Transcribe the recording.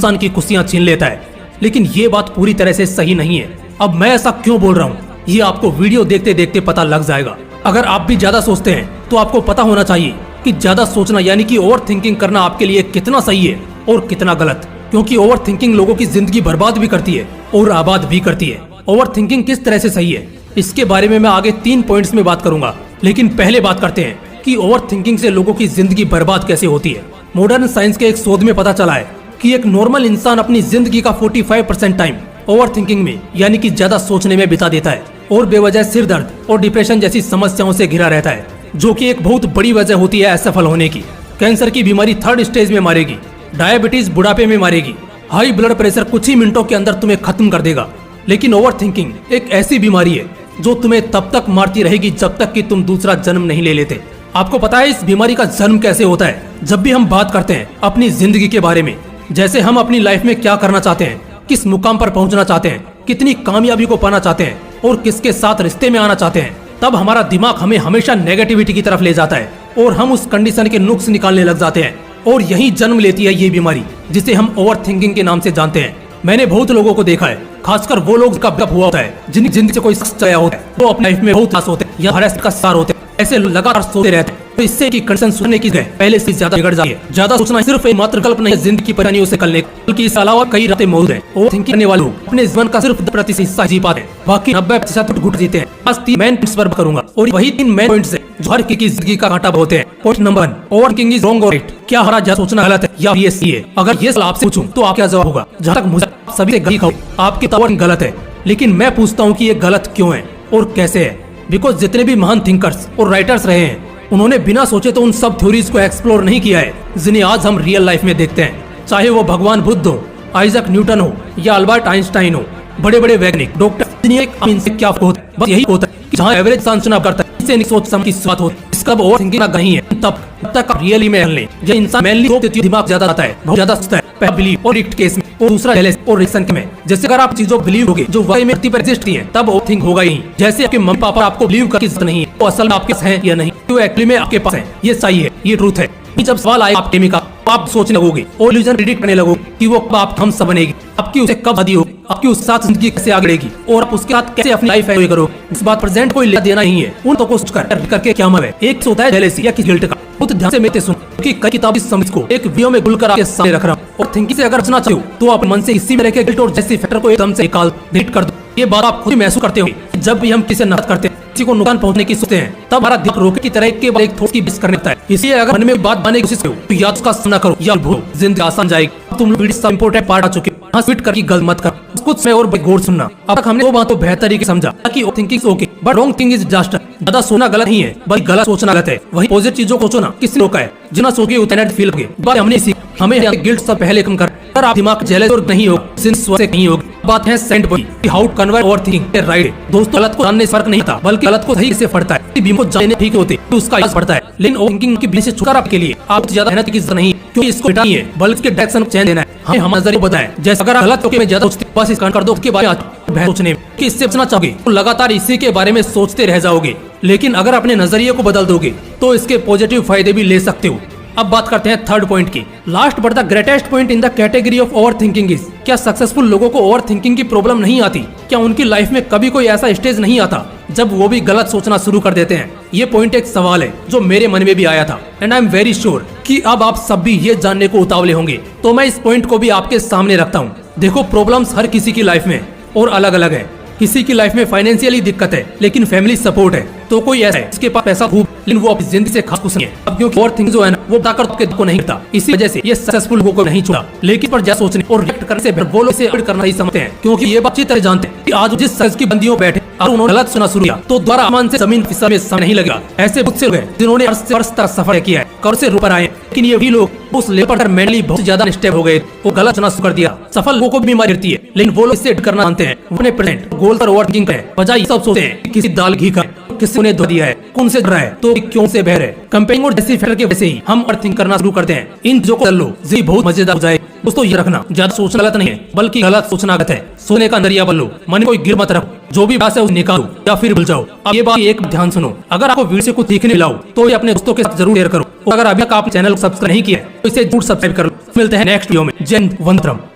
इंसान की खुशियां छीन लेता है। लेकिन ये बात पूरी तरह से सही नहीं है। अब मैं ऐसा क्यों बोल रहा हूँ, ये आपको वीडियो देखते देखते पता लग जाएगा। अगर आप भी ज्यादा सोचते हैं तो आपको पता होना चाहिए कि ज्यादा सोचना यानी कि ओवर थिंकिंग करना आपके लिए कितना सही है और कितना गलत। क्योंकि ओवर थिंकिंग लोगों की जिंदगी बर्बाद भी करती है और आबाद भी करती है। ओवर थिंकिंग किस तरह से सही है, इसके बारे में मैं आगे 3 पॉइंट्स में बात करूंगा। लेकिन पहले बात करते हैं कि ओवर थिंकिंग से लोगों की जिंदगी बर्बाद कैसे होती है। मॉडर्न साइंस के एक शोध में पता चला है कि एक नॉर्मल इंसान अपनी जिंदगी का 45% टाइम ओवर थिंकिंग में यानी कि ज्यादा सोचने में बिता देता है और बेवजह सिर दर्द और डिप्रेशन जैसी समस्याओं से घिरा रहता है, जो कि एक बहुत बड़ी वजह होती है असफल होने की। कैंसर की बीमारी 3rd स्टेज में मारेगी, डायबिटीज बुढ़ापे में मारेगी, हाई ब्लड प्रेशर कुछ ही मिनटों के अंदर तुम्हें खत्म कर देगा। लेकिन ओवर थिंकिंग एक ऐसी बीमारी है जो तुम्हें तब तक मारती रहेगी जब तक कि तुम दूसरा जन्म नहीं ले लेते। आपको पता है इस बीमारी का जन्म कैसे होता है? जब भी हम बात करते हैं अपनी जिंदगी के बारे में, जैसे हम अपनी लाइफ में क्या करना चाहते हैं, किस मुकाम पर पहुंचना चाहते हैं, कितनी कामयाबी को पाना चाहते हैं और किसके साथ रिश्ते में आना चाहते हैं, तब हमारा दिमाग हमें हमेशा नेगेटिविटी की तरफ ले जाता है और हम उस कंडीशन के नुक्स निकालने लग जाते हैं। और यही जन्म लेती है ये बीमारी जिसे हम ओवर थिंकिंग के नाम से जानते हैं। मैंने बहुत लोगों को देखा है, खासकर वो लोग का ब्रेकअप हुआ होता है, जिनकी जिंदगी से कोई शख्स चला होता है, वो अपनी लाइफ में बहुत उदास होते हैं या हरासमेंट का शिकार होते हैं। ऐसे लगातार सोचते रहते हैं तो इससे की कंडीशन सोचने की जगह पहले से ज्यादा बिगड़ जाती है। ज्यादा सोचना सिर्फ एक मात्र कल्पना है जिंदगी की परेशानियों से निकलने, बल्कि इसके अलावा कई रास्ते मौजूद हैं। ओवर थिंकिंग करने वाले लोग अपने जीवन का सिर्फ 10% हिस्सा जी पाते हैं, बाकी 90% घुट जीते हैं। आज 3 मेन पॉइंट्स पर करूंगा और वही 3 मेन पॉइंट्स हैं जो हर किसी की जिंदगी का कांटा होते हैं। Point number 1, over thinking is wrong और राइट। क्या हमारा ज्यादा सोचना गलत है या ये सही है? अगर ये सवाल आपसे पूछूं तो आप क्या जवाब होगा? जहाँ तक मुझे सभी से गलत, आपकी तौर गलत है। लेकिन मैं पूछता हूँ कि ये गलत क्यों है और कैसे है? बिकॉज जितने भी महान थिंकर्स और राइटर्स रहे हैं उन्होंने बिना सोचे तो उन सब थ्योरीज को एक्सप्लोर नहीं किया है जिन्हें आज हम रियल लाइफ में देखते हैं। चाहे वो भगवान बुद्ध हो, आइजैक न्यूटन हो या अल्बर्ट आइंस्टाइन हो, बड़े बड़े वैज्ञानिक, डॉक्टर, इनसे क्या होता है? बस यही होता है कि जहाँ एवरेज इंसान चुनाव करता है इससे नहीं सोच समझ की बात होती है। इसका ओवर थिंकिंग नहीं है। तब तक रियली में लें जो इंसान मेनली दिमाग ज्यादा आता है, बहुत ज्यादा सोचता है, पहला बिलीव और रिएक्ट केस में और दूसरा जेलस और रिएक्शन में। जैसे अगर आप चीजों बिलीव होगे जो वाकई में पर एग्जिस्ट है तब ओवर थिंक होगा ही। जैसे आपके मम्मी पापा आपको बिलीव करके जरूरत नहीं है वो असल में आपके हैं या नहीं, तो एक्चुअली में आपके पास है, ये सही है, ये ट्रूथ है। जब सवाल आए आपके का आप सोचने लगोगे और इल्यूजन प्रेडिक्ट करने लगोगे कि वो कब आप हम सब बनेगी, आपकी उसे कब शादी होगी, आपकी उस साथ जिंदगी कैसे आगे बढ़ेगी और आप उसके साथ कैसे अपनी लाइफ एंजॉय करोगे। इस बात प्रेजेंट कोई लेना देना नहीं है, उन तो को सोचकर करके क्या मतलब है। एक होता है जेलसी या किसी गिल्ट का, बहुत ध्यान से मेरे सुन कि कई किताबी समझ को एक वीडियो में गुलकर आपके सामने रख रहा हूँ। और थिंकिंग से अगर बचना चाहो तो अपने मन से इसी में रखे गिल्ट और जेलसी फैक्टर को एकदम से निकाल डिलीट कर दो। ये बात आप खुद महसूस करते हो। जब भी हम किसी नफरत करते हैं, किसी को नुकसान पहुंचने की सोचते हैं, तब हमारा दिमाग रोके की तरह एक के बाद एक थॉट की बिस करने लगता है। इसलिए अगर मन में बात बनाने की कोशिश करो तो या उसका सामना करो या भूलो, जिंदगी आसान जाएगी। तुम वीडियो सब इंपोर्टेंट पार्ट आ चुके हो, हाँ ट्वीट करके गलत मत कर, कुछ में और गौर सुनना। अब तक हमने 2 बातों बेहतर तरीके समझा कि thinking okay but wrong thinking is disaster. ज्यादा सोना गलत नहीं है बल्कि गलत सोचना गलत है। वही पॉजिटिव चीजों को सोचना किसी रोका है, जितना सोचे उतना फील होगे। बात हमने सीखी, हमें गिल्ट सब पहले कम कर। अगर आप दिमाग जेलस और नहीं हो, सिंस से नहीं होगी। बात है सेंट point, how to convert overthinking right. दोस्तों गलत को जानने से फर्क नहीं आता बल्कि गलत को सही से पड़ता है। बीम को जानने ठीक होते तो उसका इलाज पड़ता है। लेकिन ओवर थिंकिंग की बिल्ली से छुटकारा के लिए आप ज्यादा मेहनत की जरूरत नहीं, क्योंकि इसको हटाना नहीं है बल्कि इसके डायरेक्शन चेंज देना है। हमें हम नजरिया बताएं, जैसे अगर गलत में ज्यादा सोचते बस इस कर दो, उसके बारे में सोचने कि इससे बचना चाहोगे तो लगातार इसी के बारे में सोचते रह जाओगे। लेकिन अगर अपने नजरिए को बदल दोगे तो इसके पॉजिटिव फायदे भी ले सकते हो। अब बात करते हैं 3rd पॉइंट की। Last but the greatest point in the category of over thinking is, क्या सक्सेसफुल लोगों को ओवर थिंकिंग की प्रॉब्लम नहीं आती? क्या उनकी लाइफ में कभी कोई ऐसा स्टेज नहीं आता जब वो भी गलत सोचना शुरू कर देते हैं? ये पॉइंट एक सवाल है जो मेरे मन में भी आया था and I am very sure कि अब आप सब भी ये जानने को उतावले होंगे, तो मैं इस पॉइंट को भी आपके सामने रखता हूँ। देखो, प्रॉब्लम्स हर किसी की लाइफ में और अलग अलग है। किसी की लाइफ में फाइनेंशियली दिक्कत है लेकिन फैमिली सपोर्ट है, तो कोई ऐसा है जिसके पास पैसा खूब लेकिन वो अपनी जिंदगी से खास खुश नहीं है। अब क्योंकि ओवर थिंकिंग जो है ना वो ताकत को नहीं करता, इसी वजह से ये सक्सेसफुल लोगों को नहीं छोड़ा। लेकिन पर ज्यादा सोचने और रिएक्ट करने से वो लोग इसे अवॉइड करना ही समझते हैं, क्योंकि ये बात अच्छी तरह जानते हैं कि आज जिस सक्सेस की बंदियों बैठे और उन्होंने गलत सुना शुरू किया तो द्वारा आसमान से जमीन फिसल में समय नहीं लगा। ऐसे बहुत से लोग हैं जिन्होंने वर्ष तक सफर किया है, कर से ऊपर आए, लेकिन ये भी लोग उस लेवल पर मेंटली बहुत ज्यादा स्टेप हो गए, वो गलत सुना शुरू कर दिया। सफल लोगों को भी बीमारी रहती है लेकिन वो लोग इससे करना जानते हैं, अपने प्रेजेंट गोल पर ओवर थिंकिंग करें, बजाय सब सोचते हैं किसी दाल घी का किसी ने धो दिया है, कौन से डरा है तो क्यों से बहर है। कंपेयरिंग और जैसी फैक्टर के वजह से ही हम ओवरथिंक करना शुरू करते हैं। इन चीजों को लो जी बहुत मजेदार हो जाए। दोस्तों ये रखना, ज्यादा सोचना गलत नहीं है बल्कि गलत सोचना गलत है। सोने का नजरिया बदलो, मन कोई गिर मत रखो, जो भी बात है उसे निकालो या फिर भूल जाओ। अब ये बात एक ध्यान सुनो, अगर आपको वीडियो से कुछ सीखने मिला हो तो ये अपने दोस्तों के साथ जरूर शेयर करो। और अगर अभी तक आप चैनल को सब्सक्राइब नहीं किया तो इसे जरूर सब्सक्राइब कर लो। मिलते हैं नेक्स्ट वीडियो में। जय हिंद, वंदे मातरम।